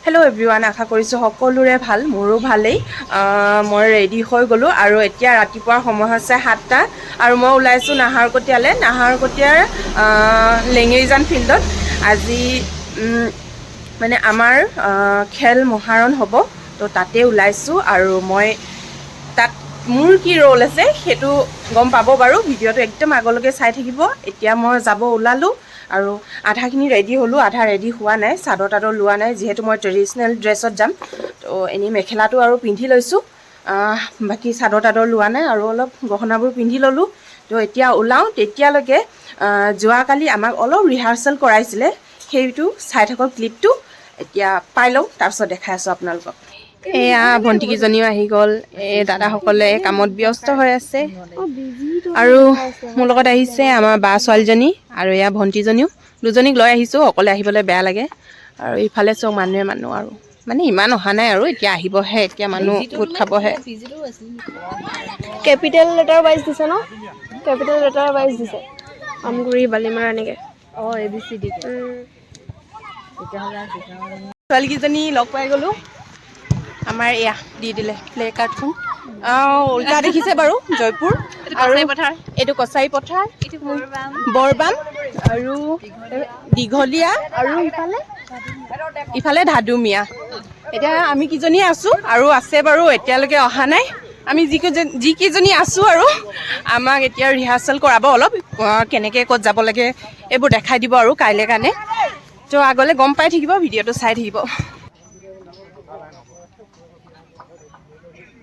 hello everyone आशा करिছো সকলোৰে ভাল মোৰো ভালেই মই ৰেডি হৈ গলো আৰু এতিয়া ৰাতিপুৱাৰ সময় হৈছে 7টা আৰু মই ওলাইছো নাহাৰকটিয়াৰ লেঙেৰিজান ফিল্ডত আজি মানে আমাৰ খেল মহাৰণ হ'ব তো তাতে ওলাইছো আৰু মই তাত মোৰ কি ৰোল আছে হেতু গম পাব বাৰু ভিডিওটো একদম আগলৈকে চাই থাকিব এতিয়া মই যাব ওলালো আৰু আধাখিনি ৰেডি হলো আধা ৰেডি হোৱা নাই সাদৰ তাদৰ লোৱা নাই যেহেতু মই ট্ৰেডিশনাল ড্ৰেছত যাম তো এনি মেখেলাটো আৰু পিন্ধি লৈছো বাকি সাদৰ তাদৰ লোৱা নাই আৰু অলপ গহনাবোৰ পিন্ধি ললো তো এতিয়া ওলাও তেতিয়ালৈকে যোৱাকালি আমাক অলপ ৰিহাৰ্সেল কৰাইছিলে সেইটো চাই থাকক ক্লিপটো এতিয়া পাই লও তাৰপিছত দেখাই আছো আপোনালোকক এয়া ভণ্টিকিজনীও আহি গ'ল দাদাসকলে কামত ব্যস্ত হৈ আছে আৰু মোৰ লগত আহিছে আমাৰ বা ছোৱালীজনী আৰু এয়া ভণ্টিজনীও দুজনীক লৈ আহিছো অকলে আহিবলৈ বেয়া লাগে আৰু ইফালে চব মানুহ আৰু মানে ইমান অহা নাই আৰু এতিয়া আহিবহে এতিয়া মানুহ গোট খাবহে কেপিটেল লেটাৰ ওয়াইজ দিছে ন কেপিটেল লেটাৰ ওয়াইজ দিছে আমগুৰি বালিমাৰ এনেকে ABCD ছোৱালীকেইজনী লগ পাই গ'লো আমাৰ এয়া দি দিলে প্লে কাৰ্ডখন উল্টা দেখিছে বাৰু জয়পুৰ আৰু এইটো কছাৰী পথাৰ বৰবাম আৰু দীঘলীয়া আৰু ইফালে ধাদুমিয়া এতিয়া আমি কিজনী আছো আৰু আছে বাৰু এতিয়ালৈকে অহা নাই আমি যি কিজনী আছো আৰু আমাক এতিয়া ৰিহাৰ্সেল কৰাব অলপ কেনেকৈ ক'ত যাব লাগে এইবোৰ দেখাই দিব আৰু কাইলৈ কাৰণে তো আগলৈ গম পাই থাকিব ভিডিওটো চাই থাকিব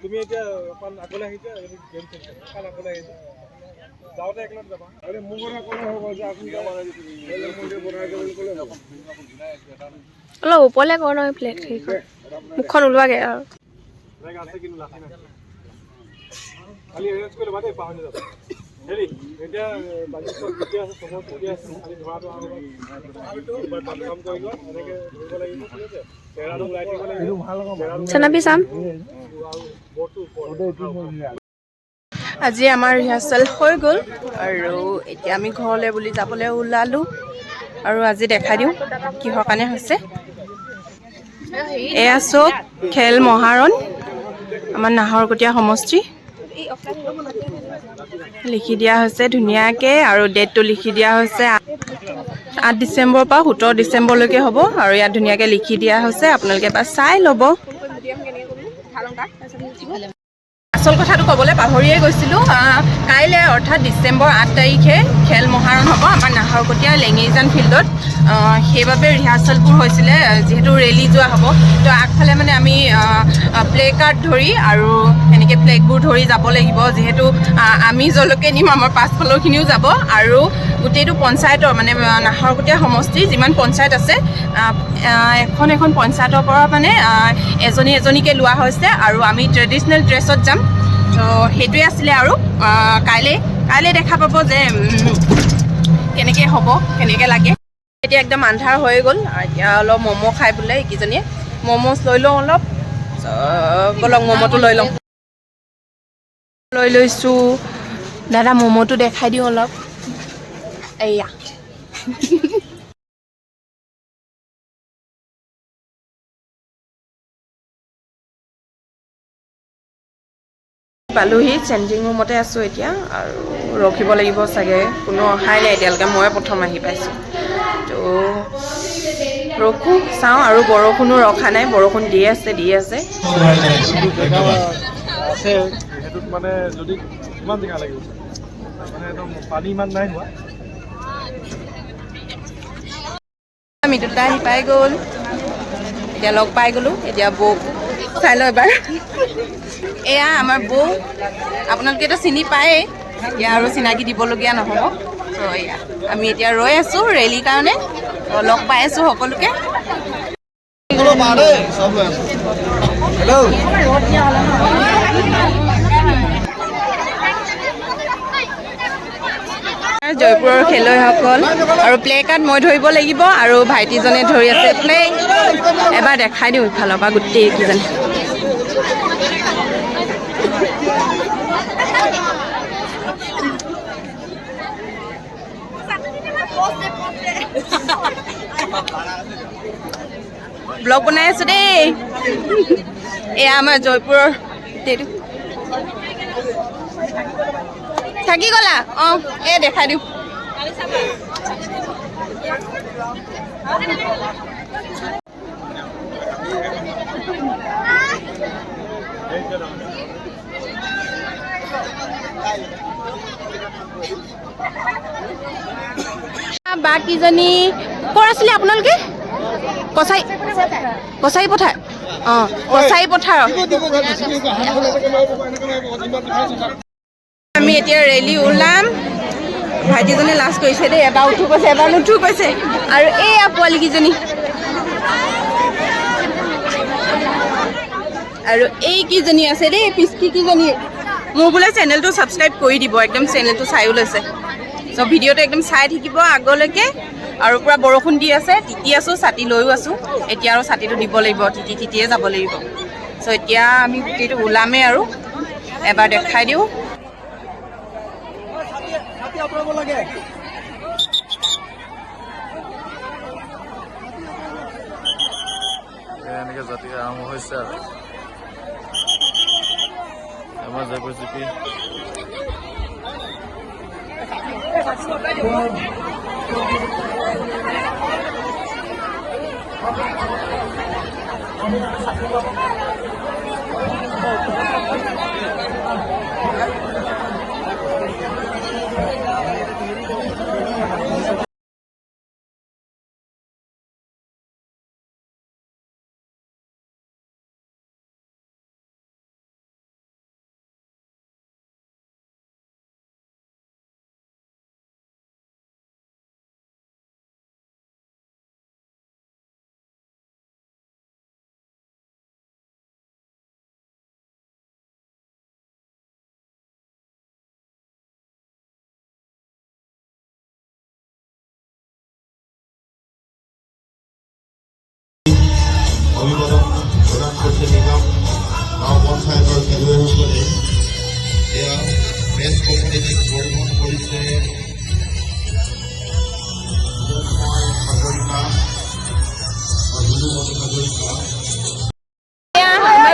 তুমি এতিয়া অকল আগলৈ আহিছা গেম খেলছা অকল আগলৈ আহিছা যাওঁতে একলত যাবা আৰে মোৰ কথা ক'লে হ'ব যে আপুনি মন্দিৰ বনাই যাবলৈ ক'লে হ'ব অলপ ওপৰলৈ কৰ নহয় প্লেট সেইখন মুখখন ওলোৱাগে আৰু জেগা আছে কিন্তু লাঠি নাই খালি এৰেঞ্জ কৰি ল'বা দেই পাহৰি যাবা হেৰি এতিয়া বাজি চব ঠিকে আছে চব ঠিকে আছে খালি ধৰাটো কাম কৰি লোৱা এনেকৈ ধৰিব লাগিব ঠিক আছে চেহেৰাটো ওলাই দিব লাগিব ভাল হ'ব চেনাপি চাম আজি আমাৰ ৰিহাৰ্সেল হৈ গ'ল আৰু এতিয়া আমি ঘৰলৈ বুলি যাবলৈ ওলালো আৰু আজি দেখাই দিওঁ কিহৰ কাৰণে হৈছে এয়া চব খেল মহাৰণ আমাৰ নাহৰকটীয়া সমষ্টি লিখি দিয়া হৈছে ধুনীয়াকৈ আৰু ডেটটো লিখি দিয়া হৈছে 8 ডিচেম্বৰৰ পৰা 17 ডিচেম্বৰলৈকে হ'ব আৰু ইয়াত ধুনীয়াকৈ লিখি দিয়া হৈছে আপোনালোকে এবাৰ চাই ল'ব আচল কথাটো ক'বলৈ পাহৰিয়ে গৈছিলোঁ কাইলৈ অৰ্থাৎ ডিচেম্বৰ 8 তাৰিখে খেল মহাৰণ হ'ব আমাৰ নাহৰকটীয়া লেঙেৰিজান ফিল্ডত সেইবাবে ৰিহাৰ্সেলবোৰ হৈছিলে যিহেতু ৰেলী যোৱা হ'ব তো আগফালে মানে আমি প্লে কাৰ্ড ধৰি আৰু এনেকৈ ফ্লেগবোৰ ধৰি যাব লাগিব যিহেতু আমি যলৈকে নিম আমাৰ পাছফালৰখিনিও যাব আৰু গোটেইটো পঞ্চায়তৰ মানে নাহৰকটীয়া সমষ্টিৰ যিমান পঞ্চায়ত আছে এখন পঞ্চায়তৰ পৰা মানে এজনীকৈ লোৱা হৈছে আৰু আমি ট্ৰেডিশনেল ড্ৰেছত যাম তো সেইটোৱে আছিলে আৰু কাইলৈ দেখা পাব যে কেনেকৈ হ'ব কেনেকৈ লাগে এতিয়া একদম আন্ধাৰ হৈ গ'ল এতিয়া অলপ ম'ম' খাই বোলে এইকেইজনীয়ে ম'ম'জ লৈ লওঁ অলপ বলক ম'ম'টো লৈ লওঁ লৈ লৈছোঁ দাদা ম'ম'টো দেখাই দিওঁ অলপ এয়া পালোহি চেঞ্জিং ৰুমতে আছোঁ এতিয়া আৰু ৰখিব লাগিব চাগে কোনো অহাই নাই এতিয়ালৈকে মই প্ৰথম আহি পাইছোঁ তো ৰখোঁ চাওঁ আৰু বৰষুণো ৰখা নাই বৰষুণ দি আছে আছে সেইটোত মানে যদি কিমান জেগা লাগিব মানে একদম পানী ইমান নাই হোৱা আমি দুটা আহি পাই গ'ল এতিয়া লগ পাই গ'লোঁ এতিয়া বৌ চাই লওঁ এবাৰ এয়া আমাৰ বৌ আপোনালোকেতো চিনি পায়েই এতিয়া আৰু চিনাকি দিবলগীয়া নহ'ব তো এয়া আমি এতিয়া ৰৈ আছোঁ ৰেলীৰ কাৰণে লগ পাই আছোঁ সকলোকে জয়পুৰৰ খেলুৱৈসকল আৰু প্লে কাৰ্ড মই ধৰিব লাগিব আৰু ভাইটিজনে ধৰি আছে প্লে এবাৰ দেখাই দিওঁ ইফালৰ পৰা গোটেইকেইজনে ব্লগ বনাই আছো দেই এয়া আমাৰ জয়পুৰৰ থাকি গ'লা অঁ এই দেখাই দিওঁ বাকীজনী ক'ৰ আছিলে আপোনালোকে কছাৰী পথাৰ অঁ কছাৰী পথাৰত আমি এতিয়া ৰেলী ওলাম ভাইটিজনী লাজ কৰিছে দেই এবাৰ উঠো কৈছে এবাৰ নুঠো কৈছে আৰু এয়া পোৱালীকেইজনী আৰু এইকেইজনী আছে দেই পিছকিকেইজনী মোৰ বোলে চেনেলটো ছাবস্ক্ৰাইব কৰি দিব একদম চেনেলটো চায়ো লৈছে চ' ভিডিঅ'টো একদম চাই থাকিব আগলৈকে আৰু পূৰা বৰষুণ দি আছে তিতি আছোঁ ছাতি লৈও আছোঁ এতিয়া আৰু ছাতিটো দিব লাগিব তিতিয়ে যাব লাগিব চ' এতিয়া আমি গোটেইটো ওলামেই আৰু এবাৰ দেখাই দিওঁ এনেকৈ জাতি আৰম্ভ হৈছে আৰু আমাৰ জয়পুৰ জিপি অভিবাদন প্ৰদান কৰিছে নিগম গাঁও পঞ্চায়তৰ খেলুৱৈসকলে এয়া প্ৰেছ কমিটিক পৰিবহণ কৰিছে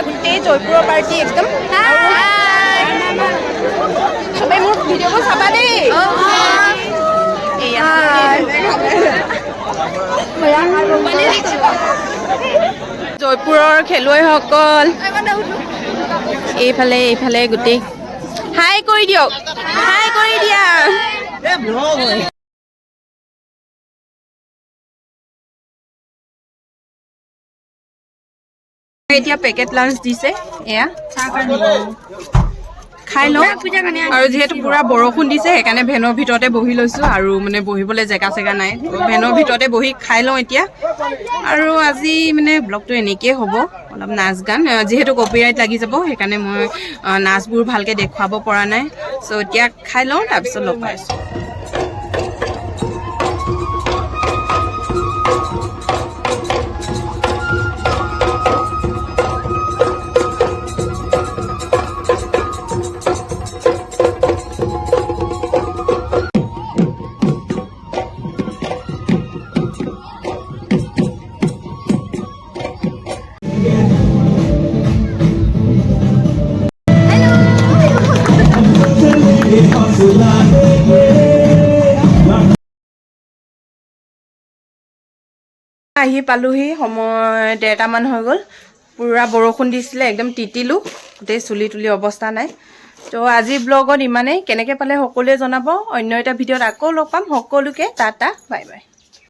গোটেই জয়পুৰৰ পাৰ্টি একদম চবেই মোৰ ভিডিঅ'বোৰ চাবা দেই জয়পুৰৰ খেলুৱৈসকল এইফালে গোটেই হাই কৰি দিয়ক হাই কৰি দিয়া এতিয়া পেকেট লাঞ্চ দিছে এয়া খাই লওঁ আৰু যিহেতু পুৰা বৰষুণ দিছে সেইকাৰণে ভেনৰ ভিতৰতে বহি লৈছোঁ আৰু মানে বহিবলৈ জেগা চেগা নাই ভেনৰ ভিতৰতে বহি খাই লওঁ এতিয়া আৰু আজি মানে ব্লগটো এনেকেই হ'ব অলপ নাচ গান যিহেতু কপিৰাইট লাগি যাব সেইকাৰণে মই নাচবোৰ ভালকৈ দেখুৱাব পৰা নাই চ' এতিয়া খাই লওঁ তাৰপিছত লগ পাইছোঁ আহি পালোহি সময় 1:30মান হৈ গ'ল পুৰা বৰষুণ দিছিলে একদম তিতিলোঁ গোটেই চুলি তুলি অৱস্থা নাই তো আজি ব্লগত ইমানেই কেনেকৈ পালে সকলোৱে জনাব অন্য এটা ভিডিঅ'ত আকৌ লগ পাম সকলোকে টাটা বাই বাই